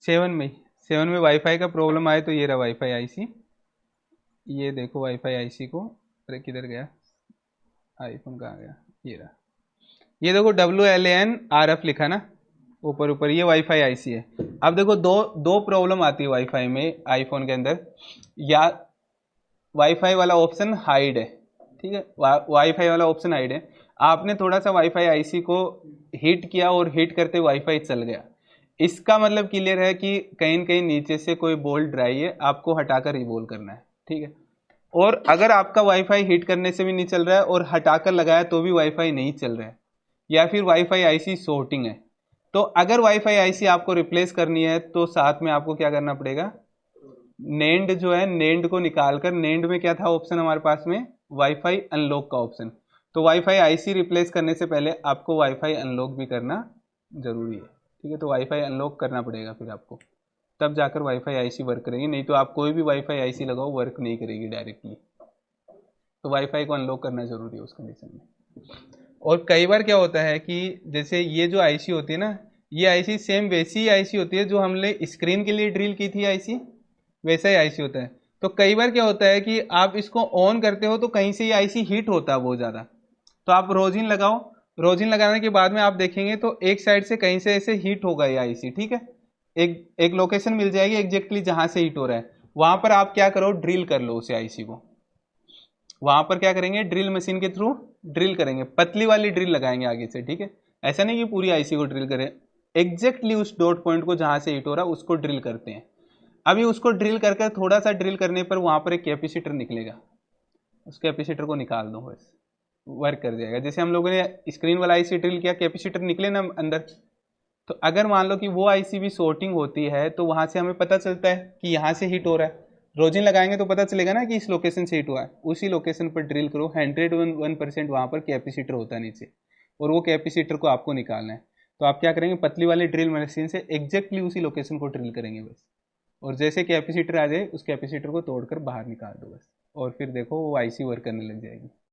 7 में, 7 में वाईफाई का प्रॉब्लम आए तो ये रहा वाईफाई आईसी, ये देखो वाईफाई आईसी को, अरे किधर गया आईफोन, कहाँ गया, ये रहा, ये देखो WLAN RF लिखा ना ऊपर ऊपर, ये वाईफाई आईसी है। अब देखो दो दो प्रॉब्लम आती है वाईफाई में आईफोन के अंदर, या वाईफाई वाला ऑप्शन हाइड है, ठीक है, वाईफाई वाला ऑप्शन हाइड है, आपने थोड़ा सा वाईफाई आईसी को हीट किया और हीट करते वाईफाई चल गया, इसका मतलब क्लियर है कि कहीं न कहीं नीचे से कोई बोल्ट ड्राई है, आपको हटाकर रिवोल्व करना है, ठीक है। और अगर आपका वाईफाई हीट करने से भी नहीं चल रहा है और हटाकर लगाया तो भी वाईफाई नहीं चल रहा है, या फिर वाईफाई आईसी शॉर्टिंग है, तो अगर वाईफाई आईसी आपको रिप्लेस करनी है तो साथ में आपको क्या करना पड़ेगा, नेंड जो है, नेंड को निकालकर, नेंड में क्या था ऑप्शन हमारे पास में, वाईफाई अनलॉक का ऑप्शन, तो वाईफाई आईसी रिप्लेस करने से पहले आपको वाईफाई अनलॉक भी करना जरूरी है, ठीक है। तो वाईफाई अनलॉक करना पड़ेगा फिर आपको, तब जाकर वाईफाई आईसी वर्क करेगी, नहीं तो आप कोई भी वाईफाई आईसी लगाओ वर्क नहीं करेगी डायरेक्टली, तो वाईफाई को अनलॉक करना जरूरी है उस कंडीशन में। और कई बार क्या होता है कि जैसे ये जो आईसी होती है ना, ये आईसी सेम वैसी आईसी होती है जो हमने स्क्रीन के लिए ड्रिल की थी आईसी, वैसा ही आईसी होता है। तो कई बार क्या होता है कि आप इसको ऑन करते हो तो कहीं से ये आईसी हीट होता है बहुत ज़्यादा, तो आप रोजिन लगाओ, रोजिन लगाने के बाद में आप देखेंगे तो एक साइड से कहीं से ऐसे हीट होगा ये आईसी, ठीक है, एक एक लोकेशन मिल जाएगी एग्जैक्टली जहां से हीट हो रहा है, वहां पर आप क्या करो, ड्रिल कर लो उसे आईसी को, वहां पर क्या करेंगे, ड्रिल मशीन के थ्रू ड्रिल करेंगे, पतली वाली ड्रिल लगाएंगे आगे से, ठीक है, ऐसा नहीं कि पूरी आईसी को ड्रिल करें, एग्जैक्टली उस डॉट पॉइंट को जहां से हीट हो रहा है उसको ड्रिल करते हैं। अभी उसको ड्रिल करके थोड़ा सा ड्रिल करने पर वहां पर एक कैपेसिटर निकलेगा, उस कैपेसिटर को निकाल दो, बस वर्क कर जाएगा। जैसे हम लोगों ने स्क्रीन वाला आईसी ड्रिल किया, कैपेसिटर निकले ना अंदर, तो अगर मान लो कि वो आईसी भी शॉर्टिंग होती है तो वहां से हमें पता चलता है कि यहाँ से हीट हो रहा है, रोजिन लगाएंगे तो पता चलेगा ना कि इस लोकेशन से हीट हुआ है, उसी लोकेशन पर ड्रिल करो, 101% वहां पर कैपेसिटर होता है नीचे, और वो कैपेसिटर को आपको निकालना है। तो आप क्या करेंगे, पतली वाली ड्रिल मशीन से एग्जैक्टली उसी लोकेशन को ड्रिल करेंगे बस, और जैसे कैपेसिटर आ जाए उस कैपेसिटर को तोड़कर बाहर निकाल दो बस, और फिर देखो वो आईसी वर्क करने लग जाएगी।